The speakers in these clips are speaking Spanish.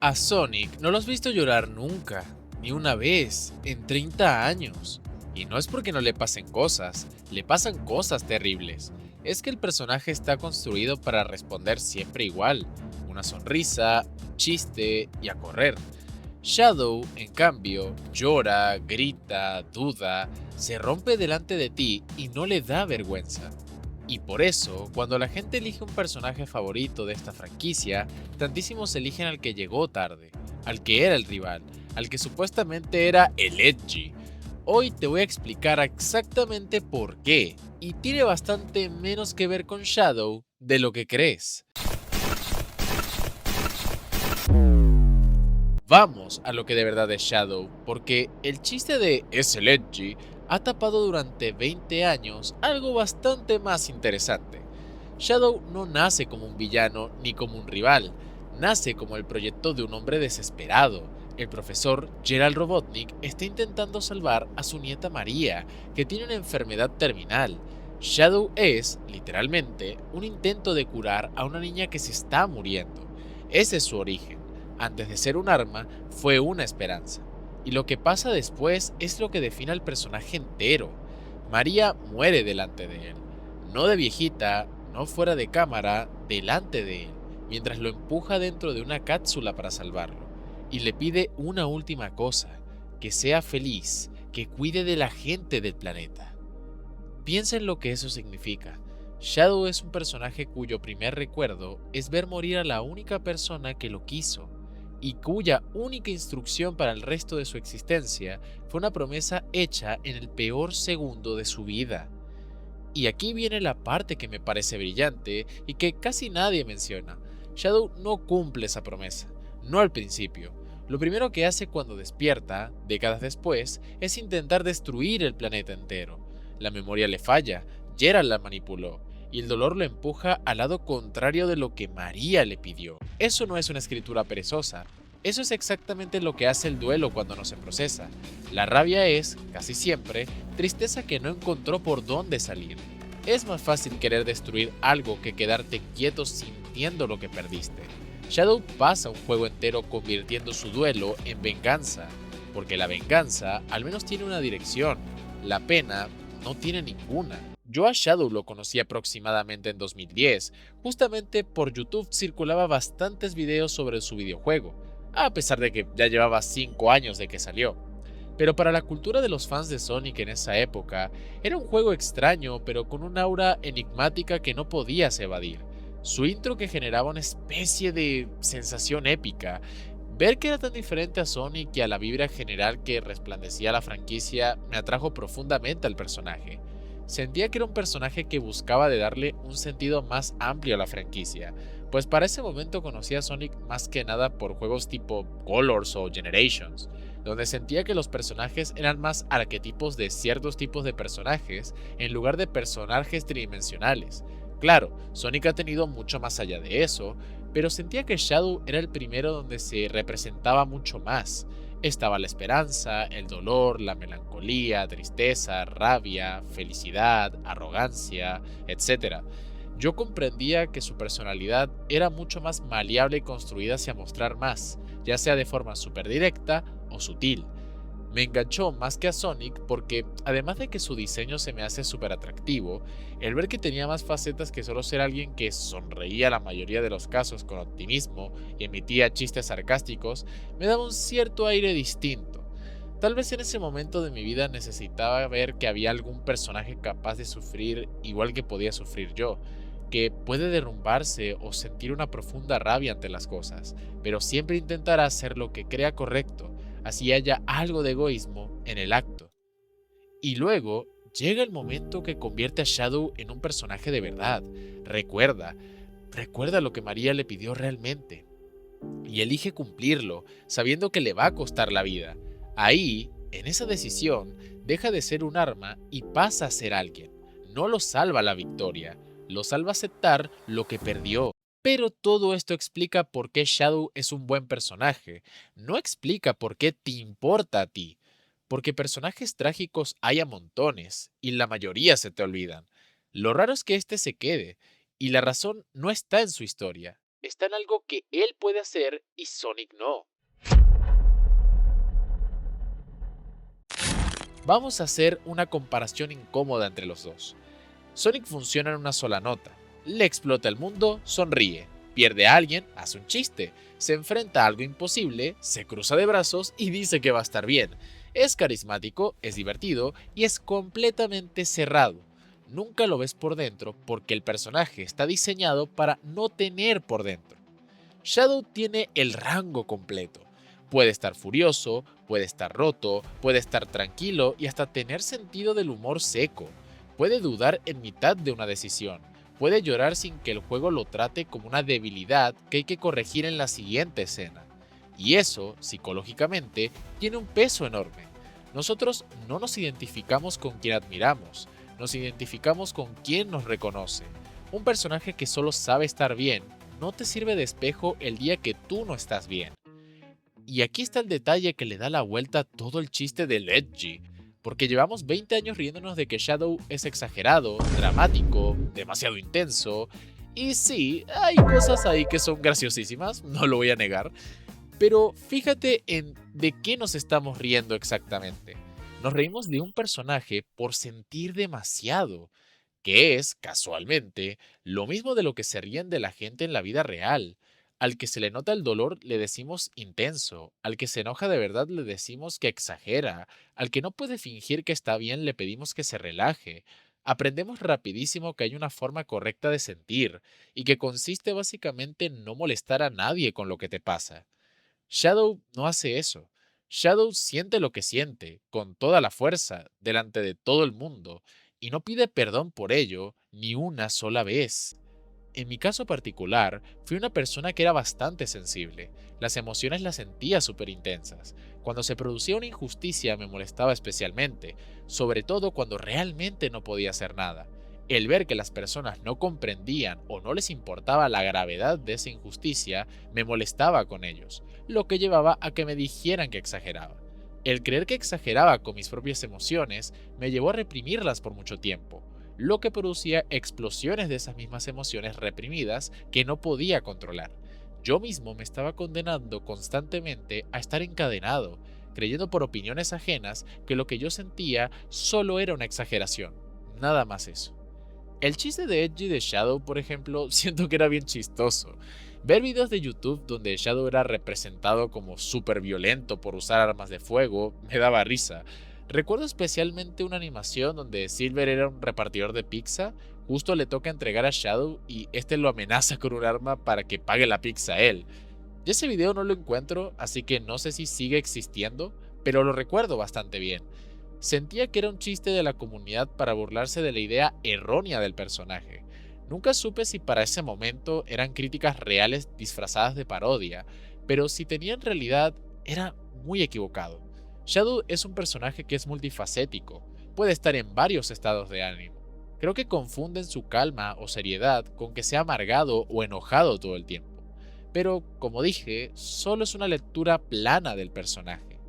A Sonic no lo has visto llorar nunca, ni una vez, en 30 años. Y no es porque no le pasen cosas, le pasan cosas terribles. Es que el personaje está construido para responder siempre igual. Una sonrisa, un chiste y a correr. Shadow, en cambio, llora, grita, duda, se rompe delante de ti y no le da vergüenza. Y por eso, cuando la gente elige un personaje favorito de esta franquicia, tantísimos eligen al que llegó tarde, al que era el rival, al que supuestamente era el edgy. Hoy te voy a explicar exactamente por qué, y tiene bastante menos que ver con Shadow de lo que crees. Vamos a lo que de verdad es Shadow, porque el chiste de es el edgy ha tapado durante 20 años algo bastante más interesante. Shadow no nace como un villano ni como un rival, nace como el proyecto de un hombre desesperado. El profesor Gerald Robotnik está intentando salvar a su nieta María, que tiene una enfermedad terminal. Shadow es, literalmente, un intento de curar a una niña que se está muriendo. Ese es su origen. Antes de ser un arma, fue una esperanza. Y lo que pasa después es lo que define al personaje entero. María muere delante de él. No de viejita, no fuera de cámara, delante de él, mientras lo empuja dentro de una cápsula para salvarlo. Y le pide una última cosa, que sea feliz, que cuide de la gente del planeta. Piensa en lo que eso significa. Shadow es un personaje cuyo primer recuerdo es ver morir a la única persona que lo quiso, y cuya única instrucción para el resto de su existencia fue una promesa hecha en el peor segundo de su vida. Y aquí viene la parte que me parece brillante y que casi nadie menciona. Shadow no cumple esa promesa, no al principio. Lo primero que hace cuando despierta, décadas después, es intentar destruir el planeta entero. La memoria le falla, Gerald la manipuló, y el dolor lo empuja al lado contrario de lo que María le pidió. Eso no es una escritura perezosa, eso es exactamente lo que hace el duelo cuando no se procesa. La rabia es, casi siempre, tristeza que no encontró por dónde salir. Es más fácil querer destruir algo que quedarte quieto sintiendo lo que perdiste. Shadow pasa un juego entero convirtiendo su duelo en venganza, porque la venganza al menos tiene una dirección, la pena no tiene ninguna. Yo a Shadow lo conocí aproximadamente en 2010, justamente por YouTube circulaba bastantes videos sobre su videojuego, a pesar de que ya llevaba 5 años de que salió. Pero para la cultura de los fans de Sonic en esa época, era un juego extraño pero con un aura enigmática que no podías evadir. Su intro que generaba una especie de sensación épica. Ver que era tan diferente a Sonic y a la vibra general que resplandecía la franquicia me atrajo profundamente al personaje. Sentía que era un personaje que buscaba de darle un sentido más amplio a la franquicia, pues para ese momento conocía a Sonic más que nada por juegos tipo Colors o Generations, donde sentía que los personajes eran más arquetipos de ciertos tipos de personajes en lugar de personajes tridimensionales. Claro, Sonic ha tenido mucho más allá de eso, pero sentía que Shadow era el primero donde se representaba mucho más. Estaba la esperanza, el dolor, la melancolía, tristeza, rabia, felicidad, arrogancia, etc. Yo comprendía que su personalidad era mucho más maleable y construida hacia mostrar más, ya sea de forma súper directa o sutil. Me enganchó más que a Sonic porque, además de que su diseño se me hace súper atractivo, el ver que tenía más facetas que solo ser alguien que sonreía la mayoría de los casos con optimismo y emitía chistes sarcásticos, me daba un cierto aire distinto. Tal vez en ese momento de mi vida necesitaba ver que había algún personaje capaz de sufrir igual que podía sufrir yo, que puede derrumbarse o sentir una profunda rabia ante las cosas, pero siempre intentará hacer lo que crea correcto, así haya algo de egoísmo en el acto. Y luego llega el momento que convierte a Shadow en un personaje de verdad. Recuerda, recuerda lo que María le pidió realmente y elige cumplirlo, sabiendo que le va a costar la vida. Ahí, en esa decisión, deja de ser un arma y pasa a ser alguien. No lo salva la victoria, lo salva aceptar lo que perdió. Pero todo esto explica por qué Shadow es un buen personaje, no explica por qué te importa a ti. Porque personajes trágicos hay a montones, y la mayoría se te olvidan. Lo raro es que este se quede, y la razón no está en su historia, está en algo que él puede hacer y Sonic no. Vamos a hacer una comparación incómoda entre los dos. Sonic funciona en una sola nota. Le explota el mundo, sonríe. Pierde a alguien, hace un chiste. Se enfrenta a algo imposible, se cruza de brazos y dice que va a estar bien. Es carismático, es divertido y es completamente cerrado. Nunca lo ves por dentro porque el personaje está diseñado para no tener por dentro. Shadow tiene el rango completo. Puede estar furioso, puede estar roto, puede estar tranquilo y hasta tener sentido del humor seco. Puede dudar en mitad de una decisión. Puede llorar sin que el juego lo trate como una debilidad que hay que corregir en la siguiente escena. Y eso, psicológicamente, tiene un peso enorme. Nosotros no nos identificamos con quien admiramos, nos identificamos con quien nos reconoce. Un personaje que solo sabe estar bien no te sirve de espejo el día que tú no estás bien. Y aquí está el detalle que le da la vuelta a todo el chiste del edgy, porque llevamos 20 años riéndonos de que Shadow es exagerado, dramático, demasiado intenso, y sí, hay cosas ahí que son graciosísimas, no lo voy a negar, pero fíjate en de qué nos estamos riendo exactamente. Nos reímos de un personaje por sentir demasiado, que es, casualmente, lo mismo de lo que se ríen de la gente en la vida real. Al que se le nota el dolor le decimos intenso, al que se enoja de verdad le decimos que exagera, al que no puede fingir que está bien le pedimos que se relaje. Aprendemos rapidísimo que hay una forma correcta de sentir, y que consiste básicamente en no molestar a nadie con lo que te pasa. Shadow no hace eso. Shadow siente lo que siente, con toda la fuerza, delante de todo el mundo, y no pide perdón por ello ni una sola vez. En mi caso particular, fui una persona que era bastante sensible. Las emociones las sentía súper intensas. Cuando se producía una injusticia me molestaba especialmente, sobre todo cuando realmente no podía hacer nada. El ver que las personas no comprendían o no les importaba la gravedad de esa injusticia me molestaba con ellos, lo que llevaba a que me dijeran que exageraba. El creer que exageraba con mis propias emociones me llevó a reprimirlas por mucho tiempo, lo que producía explosiones de esas mismas emociones reprimidas que no podía controlar. Yo mismo me estaba condenando constantemente a estar encadenado, creyendo por opiniones ajenas que lo que yo sentía solo era una exageración, nada más eso. El chiste de Edgy de Shadow, por ejemplo, siento que era bien chistoso. Ver videos de YouTube donde Shadow era representado como súper violento por usar armas de fuego me daba risa. Recuerdo especialmente una animación donde Silver era un repartidor de pizza, justo le toca entregar a Shadow y este lo amenaza con un arma para que pague la pizza a él. Ya ese video no lo encuentro, así que no sé si sigue existiendo, pero lo recuerdo bastante bien. Sentía que era un chiste de la comunidad para burlarse de la idea errónea del personaje. Nunca supe si para ese momento eran críticas reales disfrazadas de parodia, pero si tenían realidad era muy equivocado. Shadow es un personaje que es multifacético, puede estar en varios estados de ánimo. Creo que confunden su calma o seriedad con que sea amargado o enojado todo el tiempo. Pero, como dije, solo es una lectura plana del personaje.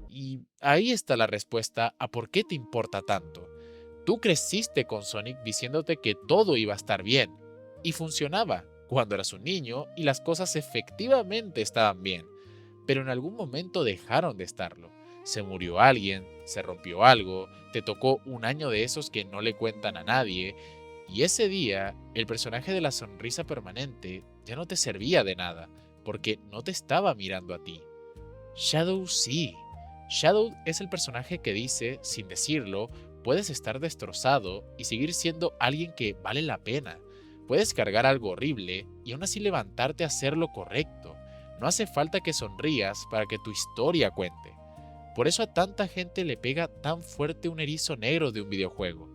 Y ahí está la respuesta a por qué te importa tanto. Tú creciste con Sonic diciéndote que todo iba a estar bien. Y funcionaba cuando eras un niño y las cosas efectivamente estaban bien. Pero en algún momento dejaron de estarlo. Se murió alguien, se rompió algo, te tocó un año de esos que no le cuentan a nadie. Y ese día, el personaje de la sonrisa permanente ya no te servía de nada, porque no te estaba mirando a ti. Shadow sí. Shadow es el personaje que dice, sin decirlo, puedes estar destrozado y seguir siendo alguien que vale la pena. Puedes cargar algo horrible y aún así levantarte a hacer lo correcto. No hace falta que sonrías para que tu historia cuente. Por eso a tanta gente le pega tan fuerte un erizo negro de un videojuego.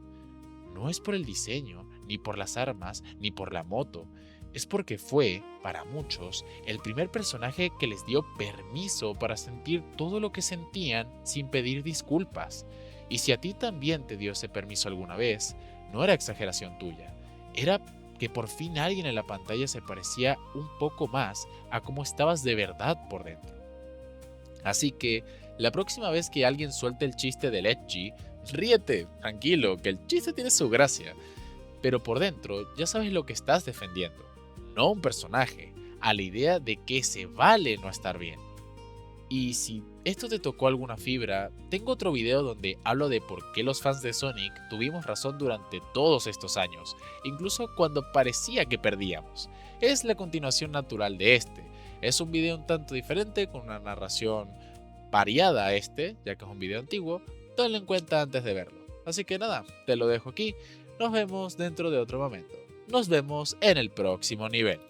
No es por el diseño, ni por las armas, ni por la moto. Es porque fue, para muchos, el primer personaje que les dio permiso para sentir todo lo que sentían sin pedir disculpas. Y si a ti también te dio ese permiso alguna vez, no era exageración tuya. Era que por fin alguien en la pantalla se parecía un poco más a cómo estabas de verdad por dentro. Así que, la próxima vez que alguien suelte el chiste del edgy, ríete, tranquilo, que el chiste tiene su gracia. Pero por dentro ya sabes lo que estás defendiendo. no a un personaje, a la idea de que se vale no estar bien. Y si esto te tocó alguna fibra, tengo otro video donde hablo de por qué los fans de Sonic tuvimos razón durante todos estos años, incluso cuando parecía que perdíamos. Es la continuación natural de este. Es un video un tanto diferente, con una narración variada a este, ya que es un video antiguo. Tenlo en cuenta antes de verlo. Así que nada, te lo dejo aquí. Nos vemos dentro de otro momento. Nos vemos en el próximo nivel.